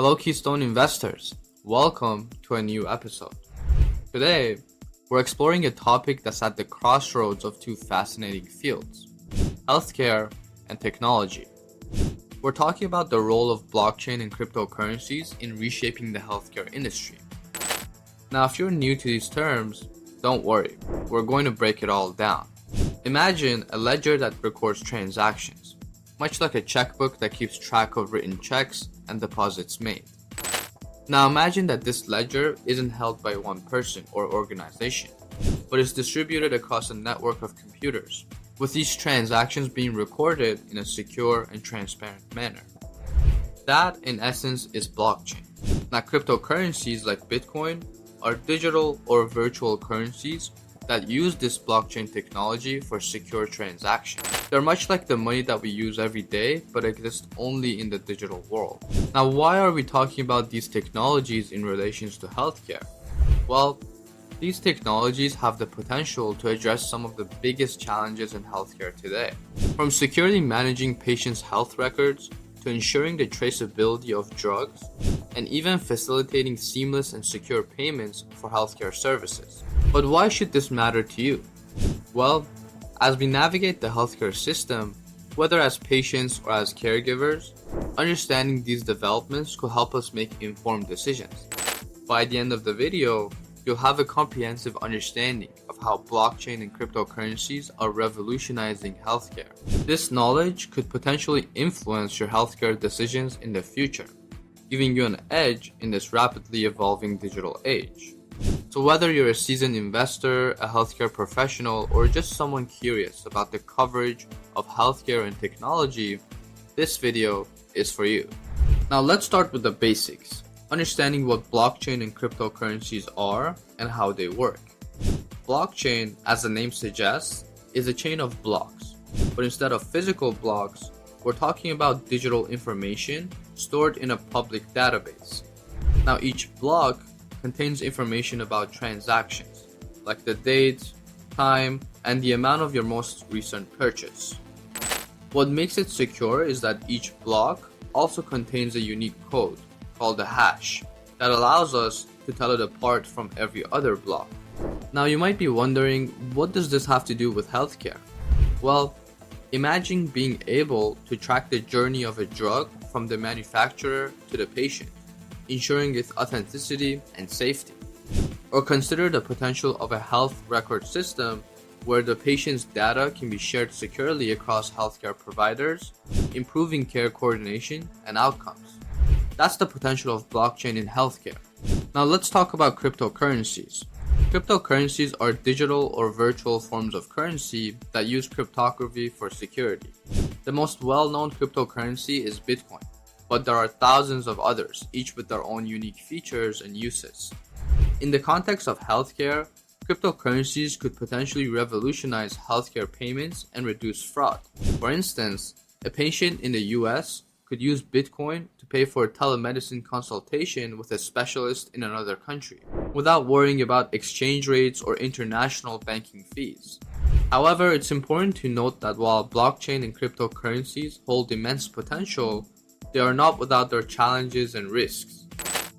Hello, Keystone Investors. Welcome to a new episode. Today, we're exploring a topic that's at the crossroads of two fascinating fields, healthcare and technology. We're talking about the role of blockchain and cryptocurrencies in reshaping the healthcare industry. Now, if you're new to these terms, don't worry, we're going to break it all down. Imagine a ledger that records transactions, much like a checkbook that keeps track of written checks and deposits made. Now imagine that this ledger isn't held by one person or organization, but is distributed across a network of computers, with these transactions being recorded in a secure and transparent manner. That, in essence, is blockchain. Now, cryptocurrencies like Bitcoin are digital or virtual currencies that use this blockchain technology for secure transactions. They're much like the money that we use every day, but exist only in the digital world. Now, why are we talking about these technologies in relation to healthcare? Well, these technologies have the potential to address some of the biggest challenges in healthcare today. From securely managing patients' health records, to ensuring the traceability of drugs, and even facilitating seamless and secure payments for healthcare services. But why should this matter to you? Well, as we navigate the healthcare system, whether as patients or as caregivers, understanding these developments could help us make informed decisions. By the end of the video, you'll have a comprehensive understanding of how blockchain and cryptocurrencies are revolutionizing healthcare. This knowledge could potentially influence your healthcare decisions in the future, giving you an edge in this rapidly evolving digital age. So whether you're a seasoned investor, a healthcare professional, or just someone curious about the coverage of healthcare and technology, this video is for you. Now let's start with the basics, understanding what blockchain and cryptocurrencies are and how they work. Blockchain, as the name suggests, is a chain of blocks, but instead of physical blocks, we're talking about digital information stored in a public database. Now each block contains information about transactions, like the date, time, and the amount of your most recent purchase. What makes it secure is that each block also contains a unique code, called a hash, that allows us to tell it apart from every other block. Now you might be wondering, what does this have to do with healthcare? Well, imagine being able to track the journey of a drug from the manufacturer to the patient, ensuring its authenticity and safety. Or consider the potential of a health record system where the patient's data can be shared securely across healthcare providers, improving care coordination and outcomes. That's the potential of blockchain in healthcare. Now let's talk about cryptocurrencies. Cryptocurrencies are digital or virtual forms of currency that use cryptography for security. The most well-known cryptocurrency is Bitcoin, but there are thousands of others, each with their own unique features and uses. In the context of healthcare, cryptocurrencies could potentially revolutionize healthcare payments and reduce fraud. For instance, a patient in the US could use Bitcoin to pay for a telemedicine consultation with a specialist in another country, without worrying about exchange rates or international banking fees. However, it's important to note that while blockchain and cryptocurrencies hold immense potential, they are not without their challenges and risks.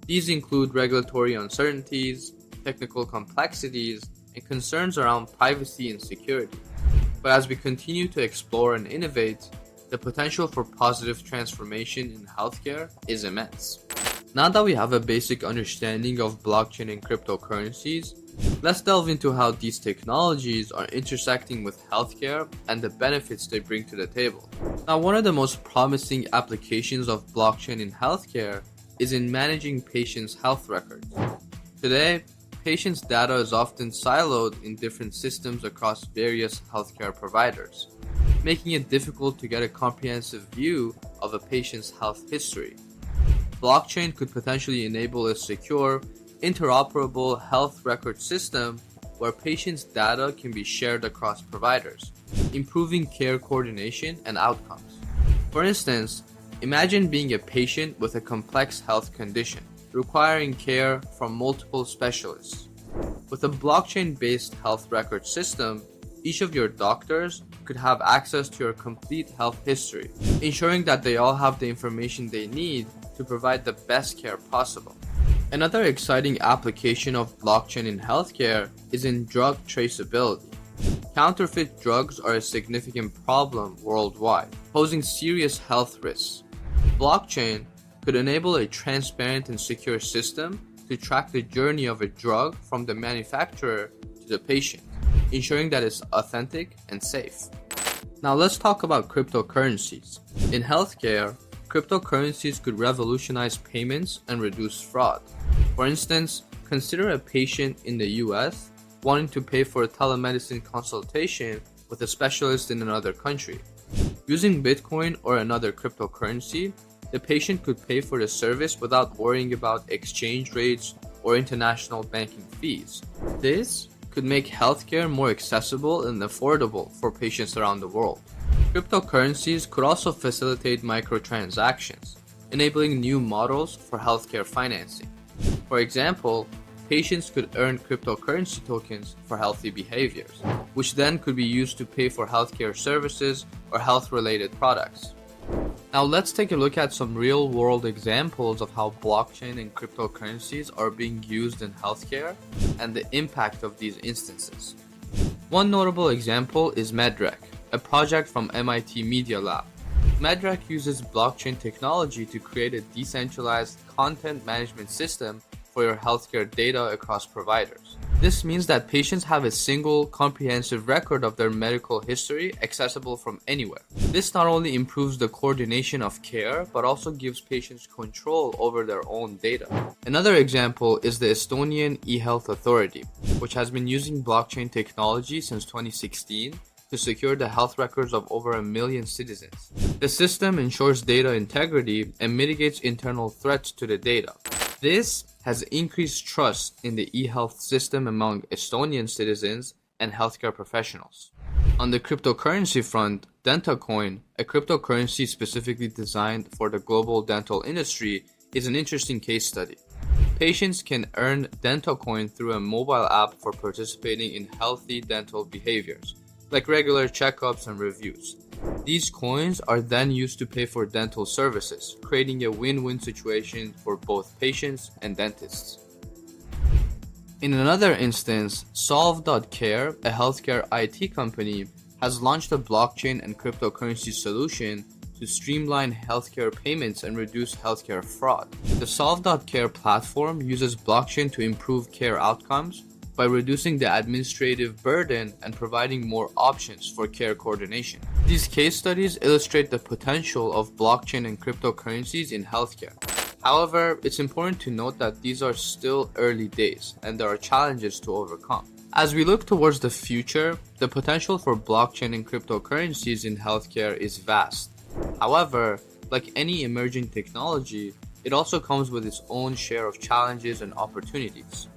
These include regulatory uncertainties, technical complexities, and concerns around privacy and security. But as we continue to explore and innovate, the potential for positive transformation in healthcare is immense. Now that we have a basic understanding of blockchain and cryptocurrencies, let's delve into how these technologies are intersecting with healthcare and the benefits they bring to the table. Now, one of the most promising applications of blockchain in healthcare is in managing patients' health records. Today, patients' data is often siloed in different systems across various healthcare providers, making it difficult to get a comprehensive view of a patient's health history. Blockchain could potentially enable a secure, interoperable health record system where patients' data can be shared across providers, improving care coordination and outcomes. For instance, imagine being a patient with a complex health condition, requiring care from multiple specialists. With a blockchain-based health record system, each of your doctors could have access to your complete health history, ensuring that they all have the information they need to to provide the best care possible. Another exciting application of blockchain in healthcare is in drug traceability. Counterfeit drugs are a significant problem worldwide, posing serious health risks. Blockchain could enable a transparent and secure system to track the journey of a drug from the manufacturer to the patient, ensuring that it's authentic and safe. Now let's talk about cryptocurrencies. In healthcare, cryptocurrencies could revolutionize payments and reduce fraud. For instance, consider a patient in the US wanting to pay for a telemedicine consultation with a specialist in another country. Using Bitcoin or another cryptocurrency, the patient could pay for the service without worrying about exchange rates or international banking fees. This could make healthcare more accessible and affordable for patients around the world. Cryptocurrencies could also facilitate microtransactions, enabling new models for healthcare financing. For example, patients could earn cryptocurrency tokens for healthy behaviors, which then could be used to pay for healthcare services or health-related products. Now let's take a look at some real-world examples of how blockchain and cryptocurrencies are being used in healthcare and the impact of these instances. One notable example is MedRec, a project from MIT Media Lab. MedRec uses blockchain technology to create a decentralized content management system for your healthcare data across providers. This means that patients have a single, comprehensive record of their medical history accessible from anywhere. This not only improves the coordination of care, but also gives patients control over their own data. Another example is the Estonian eHealth Authority, which has been using blockchain technology since 2016 to secure the health records of over 1 million citizens. The system ensures data integrity and mitigates internal threats to the data. This has increased trust in the e-health system among Estonian citizens and healthcare professionals. On the cryptocurrency front, DentaCoin, a cryptocurrency specifically designed for the global dental industry, is an interesting case study. Patients can earn DentaCoin through a mobile app for participating in healthy dental behaviors, like regular checkups and reviews. These coins are then used to pay for dental services, creating a win-win situation for both patients and dentists. In another instance, Solve.care, a healthcare IT company, has launched a blockchain and cryptocurrency solution to streamline healthcare payments and reduce healthcare fraud. The Solve.care platform uses blockchain to improve care outcomes by reducing the administrative burden and providing more options for care coordination. These case studies illustrate the potential of blockchain and cryptocurrencies in healthcare. However, it's important to note that these are still early days and there are challenges to overcome. As we look towards the future, the potential for blockchain and cryptocurrencies in healthcare is vast. However, like any emerging technology, it also comes with its own share of challenges and opportunities.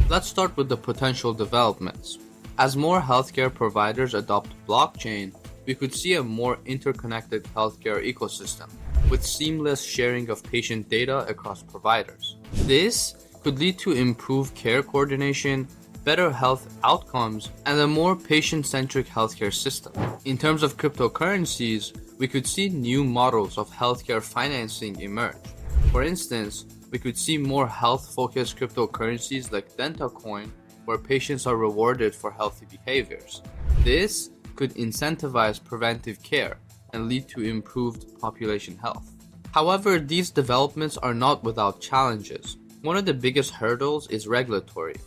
Let's start with the potential developments. As more healthcare providers adopt blockchain, we could see a more interconnected healthcare ecosystem with seamless sharing of patient data across providers. This could lead to improved care coordination, better health outcomes, and a more patient-centric healthcare system. In terms of cryptocurrencies, we could see new models of healthcare financing emerge. For instance, we could see more health-focused cryptocurrencies like DentaCoin, where patients are rewarded for healthy behaviors. This could incentivize preventive care and lead to improved population health. However, these developments are not without challenges. One of the biggest hurdles is regulatory.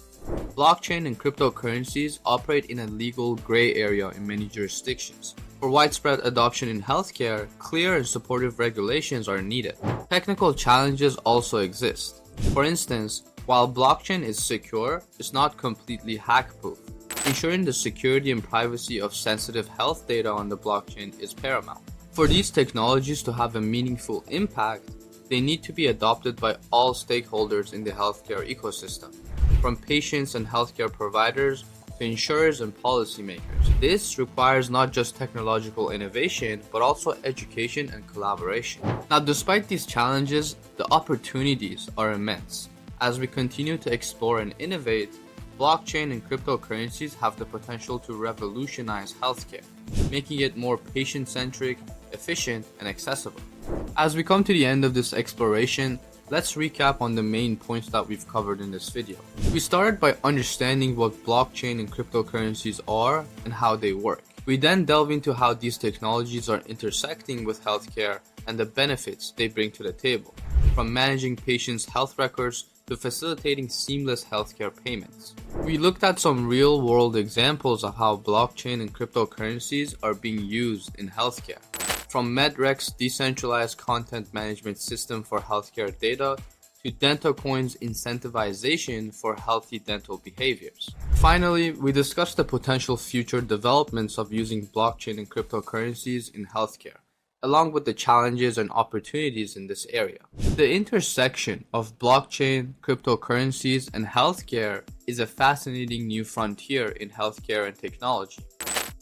Blockchain and cryptocurrencies operate in a legal gray area in many jurisdictions. For widespread adoption in healthcare, clear and supportive regulations are needed. Technical challenges also exist. For instance, while blockchain is secure, it's not completely hack-proof. Ensuring the security and privacy of sensitive health data on the blockchain is paramount. For these technologies to have a meaningful impact, they need to be adopted by all stakeholders in the healthcare ecosystem, from patients and healthcare providers to insurers and policymakers. This requires not just technological innovation, but also education and collaboration. Now, despite these challenges, the opportunities are immense. As we continue to explore and innovate, blockchain and cryptocurrencies have the potential to revolutionize healthcare, making it more patient-centric, efficient, and accessible. As we come to the end of this exploration, let's recap on the main points that we've covered in this video. We started by understanding what blockchain and cryptocurrencies are and how they work. We then delve into how these technologies are intersecting with healthcare and the benefits they bring to the table, from managing patients' health records to facilitating seamless healthcare payments. We looked at some real-world examples of how blockchain and cryptocurrencies are being used in healthcare, from MedRec's decentralized content management system for healthcare data to DentaCoin's incentivization for healthy dental behaviors. Finally, we discussed the potential future developments of using blockchain and cryptocurrencies in healthcare, along with the challenges and opportunities in this area. The intersection of blockchain, cryptocurrencies, and healthcare is a fascinating new frontier in healthcare and technology.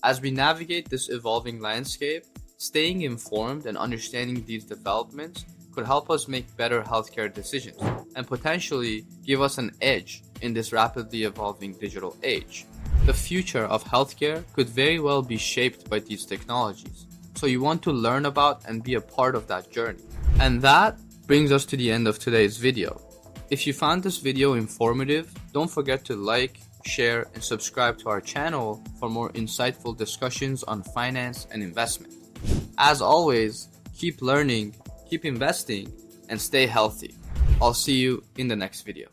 As we navigate this evolving landscape, staying informed and understanding these developments could help us make better healthcare decisions and potentially give us an edge in this rapidly evolving digital age. The future of healthcare could very well be shaped by these technologies, so you want to learn about and be a part of that journey. And that brings us to the end of today's video. If you found this video informative, don't forget to like, share, and subscribe to our channel for more insightful discussions on finance and investment. As always, keep learning, keep investing, and stay healthy. I'll see you in the next video.